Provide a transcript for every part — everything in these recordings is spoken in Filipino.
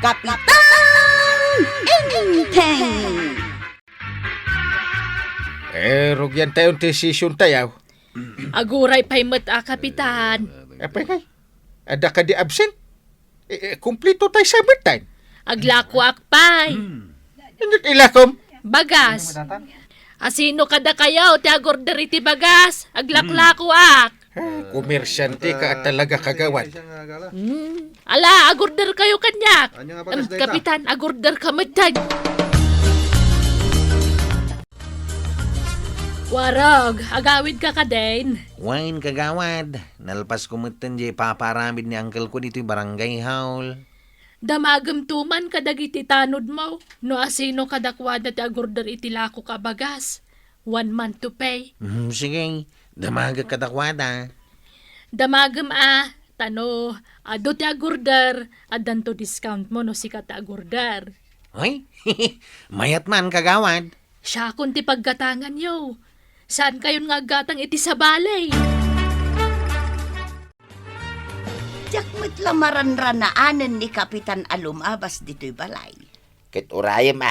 Kapitan Inteng! Rugyan tayong desisyon tayaw. Aguray pa'y kapitan. Apay kay? Ada ka di absent? Kumplito tayo sa time. Aglako akpay. Hindi ilakom. Bagas. Asino kada kayaw, ti agorder iti bagas. Aglaklako ak. Komersyante ka at talaga kagawan. Ala, agorder kayo kanyak. Kapitan, agorder ka matag. Warog, agawid ka ka din. Wain kagawad. Nalpas kumutan di paparamid ni uncle ko dito'y barangay hall. Damagam tuman kadagiti tanod mo. No asino kadakwad na ti agorder iti lako ka bagas. 1 month to pay. Sige, damaga kadakwada. Damagam tano, ado ti agorder, adan to discount mo no si kata agorder. Hoy, mayat man kagawad. Siya kun ti paggatangan yo. Saan kayon nga gatang iti sa balay? Jakmet lamaran ranaanan ni Kapitan Alumabas dito'y balay. Ket urayem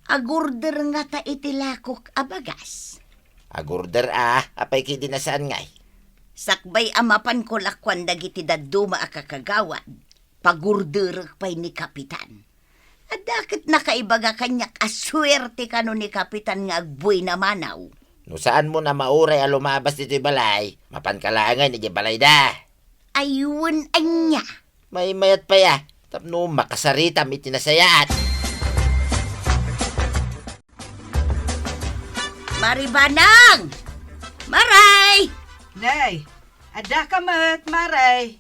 Agurder nga ta itilakok abagas. Agurder apay kidi nasaan ngay. Sakbay amapan ko lakwan dagiti daduma akakagawad. Pagurder pa'y ni Kapitan. At dakit nakaibaga kanyak aswerte kano ni Kapitan nga agbuy na manaw. No saan mo na mauray lumabas dito'y balay, mapankalangan iti balay da. Ayun anya. May mayat pa tapno makasaritam iti nasayaat. Maribanang! Maray! Nay, ada ka mat, maray.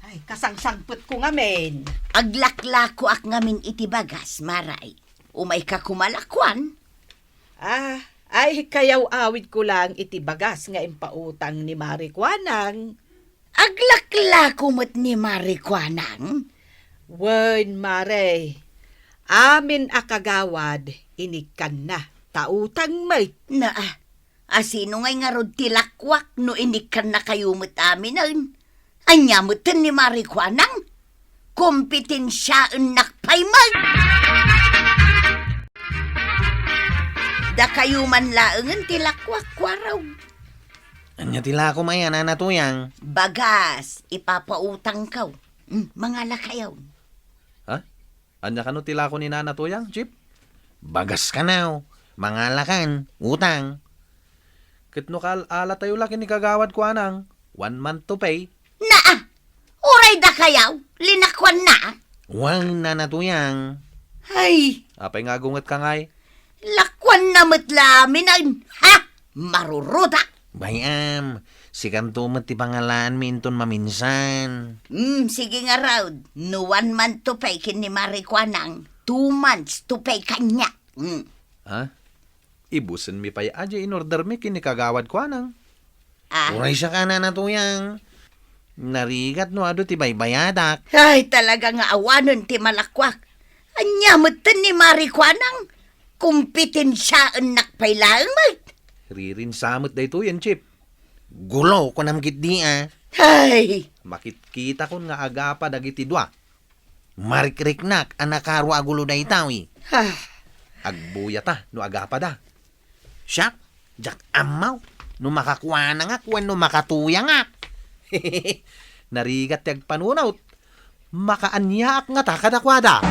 Ay, kasangsangput ko nga men. Aglaklako ak ngamin iti bagas, Maray. Umay ka kumalakwan. Ay, kayaw awid ko lang iti bagas nga impautang ni Marikwanang. Aglaklako mo't ni Marikwanang. Wen, maray. Amin akagawad, inikan na. Tautang may. Asino ngay nga rod tilakwak no inikan na kayo mo't amin nun. Anya mo't ni Marikwanang. Kompetensyaan nakpaymag. Da kayo man laengan tilakwak kwaraw. Anya tila ko may ananatuyang. Bagas, ipapautang kaw. Mga lakayaw. Ha? Anya ka no tila ko ni nanatuyang, Chip? Bagas ka now. Mangalakan, utang. Kitno ka ala tayo laki ni kagawad ko anang. 1 month to pay. Uray da kayaw, linakwan na. Wang nanatuyang. Ay, Apay nga gungat ka ngay. lakwan na matlamin. Ha? Maruruda. Bayam, si kantumat ti pangalaan minton maminsan. Sige nga raw. No 1 month to pay kin ni Marikwanang. 2 months to pay kanya. Ha? Ibusin mi pa'y aja in order mi kini kagawad ko anang. Uray siya ka nanatuyang. Narigat no ado ti baybayadak. Ay, talaga nga awanon ti malakwak. Anyamutan ni Marikwanang. Kompetensyaan nakpailaan mo. Ririn samot da ito yan, Chip. Gulo ko namgit di Ay, Makitkita kon nga agapa dagiti dua. Marikriknak anakarwa gulo da itawi. Agbuya ta, no agapa da. Siya, jak amaw. No makakuha na nga, kwen no makatuya nga. Narigat tiyag panunaw. Makaanyaak nga ta kadakwada.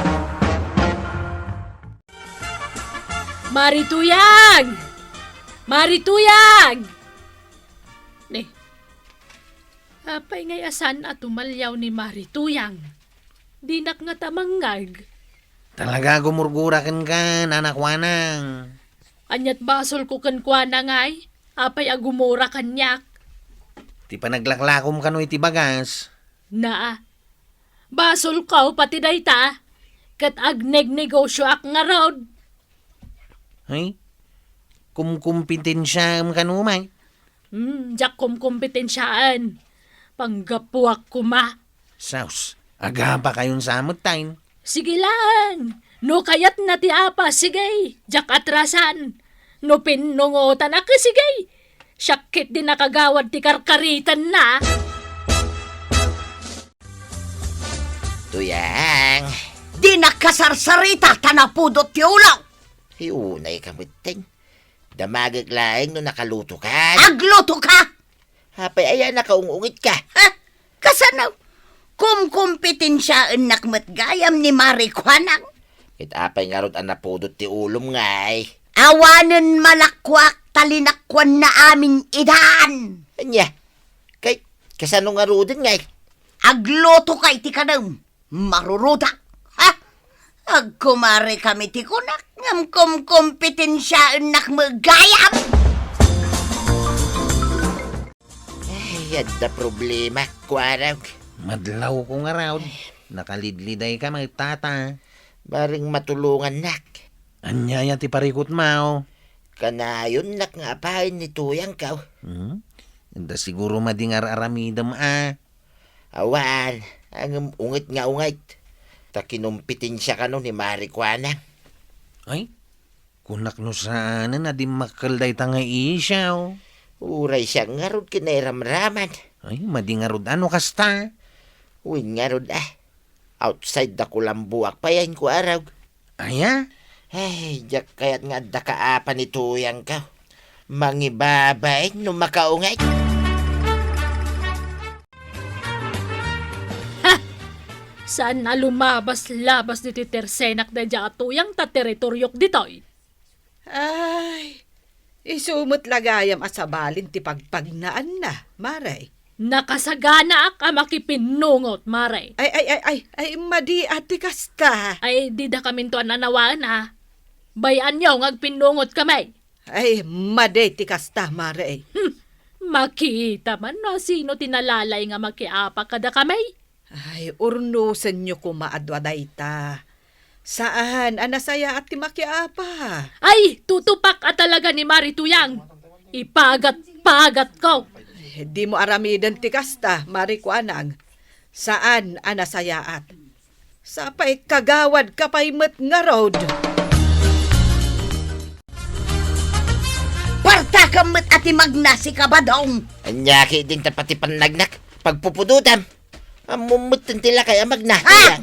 Marituyang! Marituyang! Apay ngay asan at tumalyaw ni Marituyang. Dinak nga tamangag. Talaga gumurgurakan ka, nanakwanang. Anyat basol ko kankwa na ngay. Apay agumura kanyak. Ti panaglaklakom ka no iti bagas. Basol ko pati dayta. Kat agneg-negosyo ak nga rod. Ay, kumkumpetensya ka no may. Jak kumkompetensyaan. Panggapuak kuma. Saus, aga pa kayon samot tayo. Sige lang. No kayat na ti apa, sige. Jak atrasan. No pinnungotan ako, sige. Syakit din nakagawad ti karkaritan na. Tuyang, Di nakasarsarita tanapudot ti ulaw. Unay kamiting. Damagag laing no nakaluto ka. Agluto ka. Hapay ayan nakaungungit ka. Ha? Kasanaw? Kumkumpetensya nakmat gayam ni Marikwanang. Apay nga ron ang napudot ti ulom ngay. Awanan malakwak talinakwan na aming idaan. Anya, kay kasano nga ro din ngay. Agluto kay ti kanam. Marurudak. Ha? Agkumari kami ti kunak. Ngam kumkumpetensya nakmagayam. Ay, yad na problema, kuaraw. Madlaw ko nga raw. Nakalidliday ka magtata. Maring matulungan nak. Anyaya ti parikot mao. Kanayon nak nga apahin ni tuyang kaw. Anda siguro madingar aramidam Awan, ang ungit nga ungit. Ta kinumpitin siya kano ni Marikwana. Ay, kunak no sana na di makalday tanga isyaw. Uray siya nga ron kinairamraman. Ay, madingarod ano kasta? Uy nga ron outside da kulambuak pa yan ko araw. Aya? Ay, jak kayat nga da kaapa ni tuyang ka. Mangibabay no makaungay. Saan na lumabas-labas dito tersenak na dya atuyang ta teritoryok ditoy? Ay, isumot lagayam asabalin ti pagpagnaan na, Maray. Nakasagana ak makipinungot, Maray. Ay, madi ati kasta. Ay, di da kami to nanawaan ha. Bayan nyo ngagpinungot kami. Ay, madi ti kasta, Maray. Makita man no sino tinalalay nga makiapa kada kami. Ay, urnusan nyo kumaadwa dayta. Saan anasaya at makiapa? Ay, tutupak at talaga ni Marituyang. Ipagat-pagat ko. Di mo aramidan ti kasta, Marikwanang. Saan anasayaat? Sapay kagawad kapay met nga road. Parta kamat ati magnasi ka ba dong? Anyaki din tapati panagnak. Pagpupudutam. Amumutin tila kaya Ha? magnatiyang.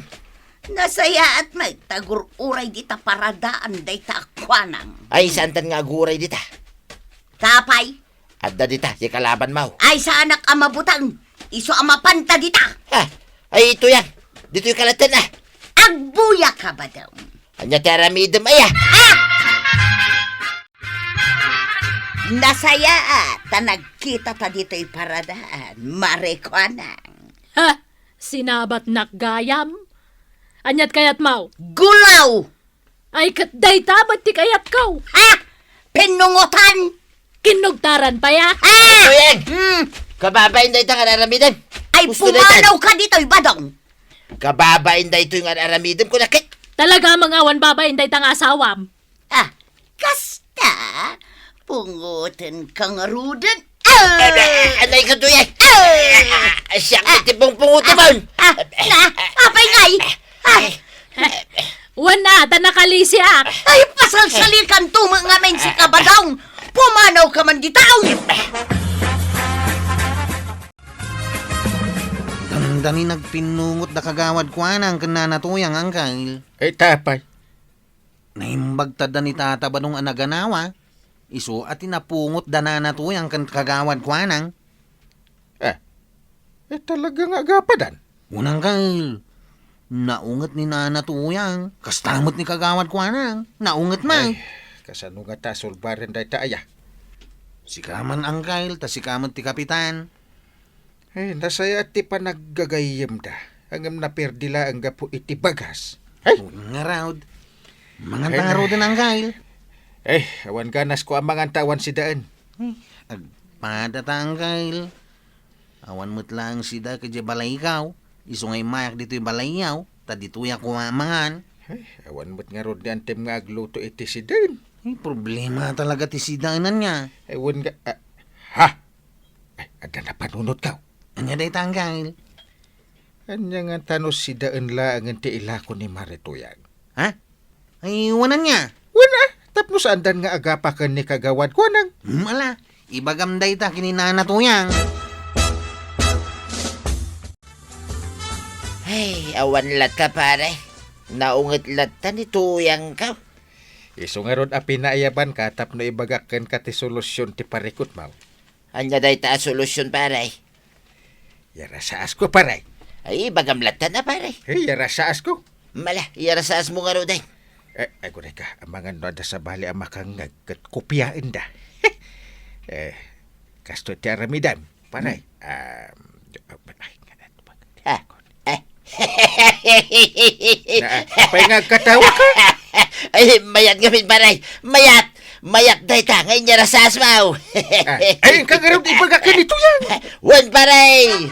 Nasaya at magtagur uray dita paradaan day takwanang. Ay, santan nga aguray dita. Tapay, Adda dita, si kalaban mau. ay sa anak amabutang. Iso amapanta dita. Ha? Ay, ito yan. Dito yung kalatan na. Agbuya ka ba daw? Anya taramidam aya. Nasaya at nagkita ta dito'y paradaan. Marikwanang. Ha? Sinabat nakgayam? Anyat kayat mau? Gulaw! Ay katday tabat ti kayat ko. Ha? Pinungutan! Kinugtaran pa ya? Ha? Ito yan. Hmm. Kababain da ito nga aramidam. Ay Gusto na pumanaw ka dito'y badong. Kababain da ito yung aramidam ko nakit. Talaga mga wan baba inday tang asawam. Ah, kasta, pungutin kang rudan. Anay ka tuyan. Siyang itibong pungutimon. Apay ngay. Wana, ta nakalisiak. Ay, pasalsalikan to mga men si kabadong. Pumanaw ka man ditaw. Dandani nagpinungot da kagawad ko anang kananatuyang angkal. Ay, tapay. Naimbag tada ni tata ba nung anaganawa? Iso at inapungot da nanatuyang kan kagawad ko anang. Talaga nga gapadan. Unang kal. Naungat ni nanatuyang. Kastamot ni kagawad ko anang. Naungat man. Kasano nga ta sulbaran day ta aya. Sikaman angkal, ta sikaman ti kapitan. Ay, nasaya ti pa naggagayem da. Hangam na perdila ang gapo iti bagas. Ay, Nga raud. Mga taro din angkal. awan ganas ko ang mga tawan si daan. Agpada ta angkal. Awan mo't lang sida kadya balay ikaw. Iso ngay mayak dito yung balayaw. Ta dito yung kumamangan. Ay, awan mo't nga rod ang tem nga agluto iti si daan. Ay, problema talaga ti sidanan niya. Ewan nga, ha? Ay, ada na panunod ka. Anya day tanggal. Anya nga tanos si daan la ang ti ilako ni Marituyang. Ha? Ay, wanan niya. Wala, tapos andan nga agapa ka ni kagawad ko nang. Mala, ibagam day ta kininana tuyang. Ay, awan lata pare. Naungat latan ni tuyang ka. Iso nga ron pinaayaban ka tapno ibagakan ka ti solusyon ti parikot mo. Anya day ta solusyon paray. Yara saas ko paray. Ay, bagam latan na paray. Yara saas ko. Mala, iyarasaas mo nga ro day. Ay ko ka, ang mga noda sa bali ang makangag kat kopyain da. Kasto ti aramidan, paray. Apay nga katawa ka? Ay, mayat gamin paray. Mayat! Mayat day ta, ngayon iyarasaas mo. Ay, kagaram ibagakan ito yan. Wan paray!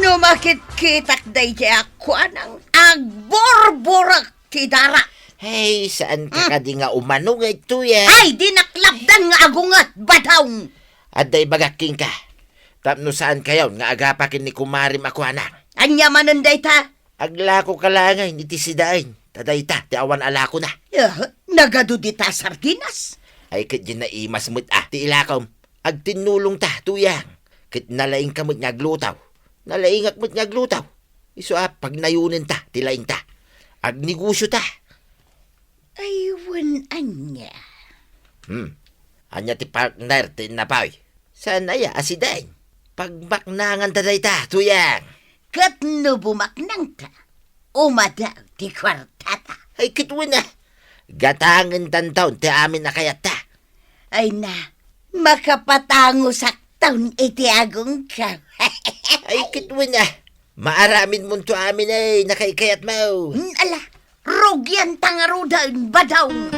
No makit-kitak day kaya ako anang agborborak ti dara. Hey, saan ka di nga umano nga ito yan? Ay, di naklapdan nga agungat badawng. At day bagaking ka. Tapno saan kayo nga agapakin ni kumarim ako anak. Anya manon day ta? Aglako ka lang ay nitisidain. Taday ta, ti awan alako na. Nagado di ta sardinas. Ay kat na imas mo't ti ilakom. Ag tinulong ta, tuyang. Kat nalaing kamot nga glutaw. Nalaingak mo't nga glutaw. Iso pag nayunin ta, tilaing ta. Ag negosyo ta. Aywan anya. Anya ti partner ti napaw. Saan aya asidain? Pagbaknangan taday ta, tuyang. Kat no bumaknang ta. Umadaw ti kwartata. Ay kitwin na. Gatangan tantaon ti amin na kayat ta. Ay na, makapatango sa taon iti agong ka. Ay kitwin na. Maaramin mo to amin ay nakaikayat mo. Ala, rogyan tangarudan badawng.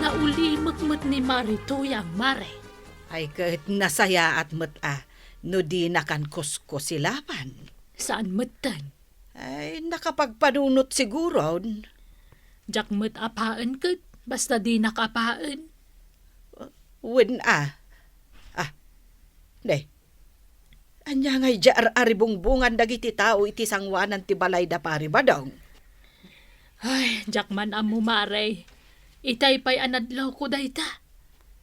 Naulimot-mot ni Marituyang Mare. Ay, kahit nasaya at no di nakan kusko silapan. Saan matan? Ay, nakapagpanunot siguro. Jak mat apaan kat, basta di nakapaan. Wen ne. Anya ngay jar aribungbungan dagiti tao iti sangwanan ti balay da pari badong. Ay, jak man amu Mare. Itay pa'y anadlaw ko dayta.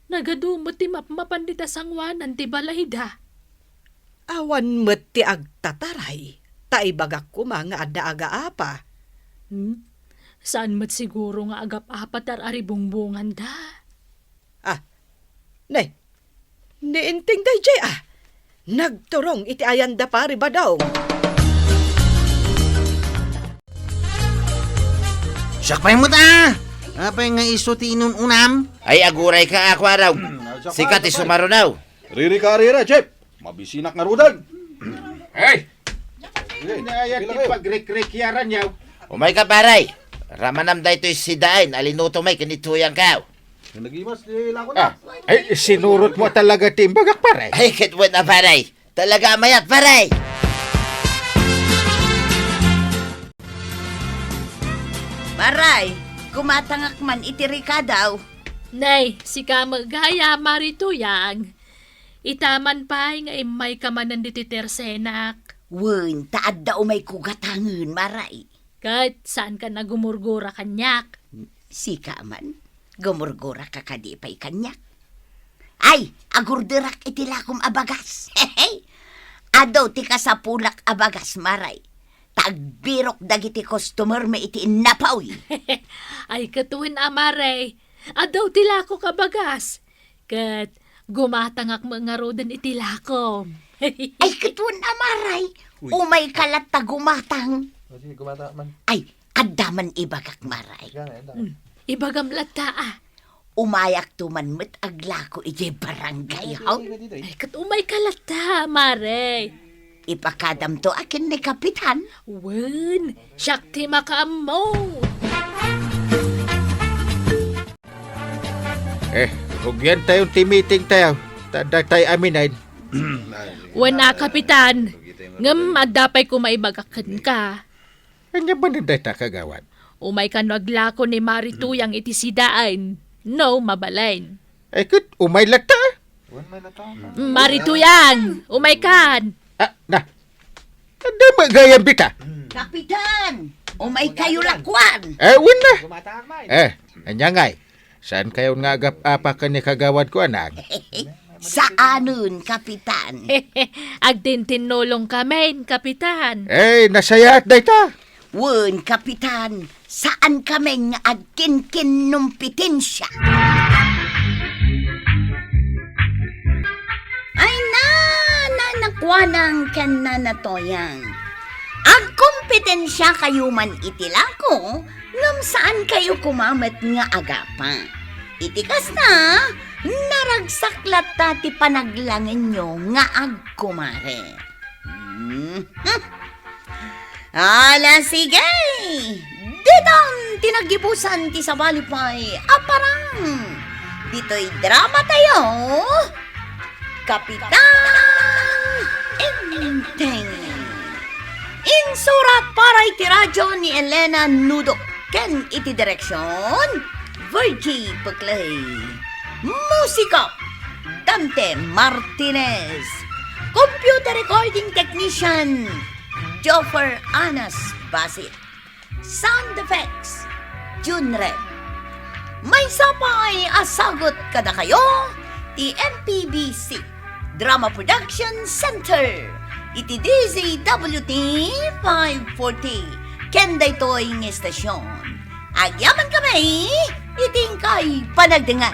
Nagadumot ti mapmapandita sangwanan ti balayda. Awan met ti agtataray. Taibagak ko mga adda-aga apa. Saan mat siguro nga agap apat aribungbungan da? Ne. Niinting day jay Nagturong iti ayan da pari badong. Sakpay mo ta! Apay nga iso ti inununam? Ay aguray ka ako araw. Sikat isumarunaw. Riri ka rira, Chep. Mabisinak nga rudan. Hey! Inayat ti pagrekrekyaran yaw. Umay ka paray. Ramanam da ito sidain. Alinuto may kinituyang ka. Nagimas di lako na. Ay, sinurot mo talaga ti imbagak paray. Ay kitwin na paray. Talaga mayat paray. Baray, kumatangak man itiri ka daw. Nay, si kamagaya Marituyang. Itaman pa'y nga imay kamanan diti tersenak. Wen, taad daw may kugatangan, maray. Kat saan ka nagumurgura kanyak? Sika man, gumurgura ka kadipay kanyak. Ay, agurdirak itilakom abagas. Hey, adaw ti ka sa pulak abagas, maray. Tagbirok dagiti customer may iti napawi. Ay katuwin amare. Adaw tilako kabagas. Kat gumatangak mga rodan itilako. Ay, katuan amaray. Umay kalat ta gumatang. Sige, kumata man. Ay, adaman ibagak maray. Ibagam lata Umayak tumanmet aglako iti barangay, haw? Ay kat umay kalata, mare. Ipakadam to akin ni Kapitan. Wen, syakti makaamo. Kung yan tayong timiting tayo, tada tayo aminayin. Wen na, Kapitan. Ngam, adapay ko maibagakan ka. Kanya ba nanday ta kagawad? Umay ka naglako ni Marituyang itisidaan. No, mabalain. Ay, kut, umay lata. Marituyang, umay kan. Na. Ada magayan bita. Kapitan, umay kayo lakwan. Win na. Anyangay. Saan kayo nga agap apa ka ni kagawad ko, anak? Saanon, Kapitan? Agdin tinulong kami, Kapitan. Nasayaat day ta. Wen, Kapitan, saan kami nga agkinkin numpitensya? Ay nakwanang kan na natoyang. Ang kompetensya kayo man itilako, ngam saan kayo kumamat nga agapa. Itikas na, naragsaklat ti panaglangin nyo nga agkumare. Ala, sige! Ditang tinagibusan ti sabalipay, aparang! Dito'y drama tayo! Kapitan Inteng! Insurat para iti radyo ni Elena Nudo. Ken iti direksyon, Virgie Puclay. Musika, Dante Martinez. Computer recording technician, Joffer Anas Basit. Sound effects, June Red. May sapay asagot kada kayo, ti MPBC Drama Production Center. Iti DZWT 540. Kenday to'y ng estasyon. Agyaman kami, iting kay panagdengar.